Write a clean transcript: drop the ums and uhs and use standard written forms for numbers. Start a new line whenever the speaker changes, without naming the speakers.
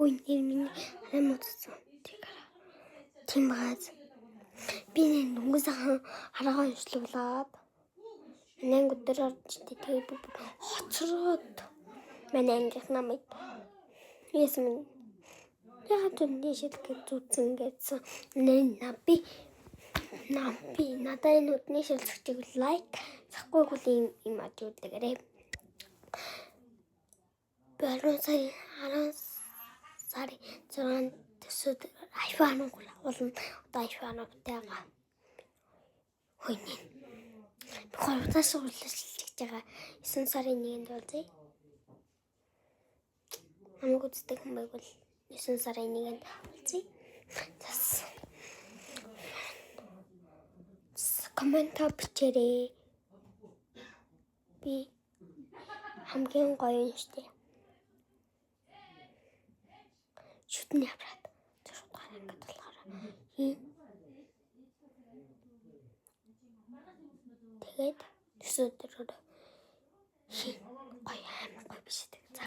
Ой нэрмийн харамуутсан. Тийм багаз. Би нүгээс хараагаа уншлуулаад нэг өдөр орчтой тэгээ хоцроод манай ангих намайг яасан яагаад үний шилдэг зүтсэн гэсэн би надад энэ үдний шилжчихийг лайк захгүй гол юм ажуулдагаарэ. Баруун сарын 6-нд төсөөд iPhone болно. Одоо iPhone-уудаа хойно. Хойноос уулзж байгаа 9 сарын 1-нд болзъя. Намайг үздэг хүн байвал 9 сарын 1-нд болзъя. Коммент бичээрэй. Би хамгийн гоё юм штэ. Шүтний авраад зургаар ингээд болохоор тэгээд өсөөдөр гоё амар гоё биш үү. За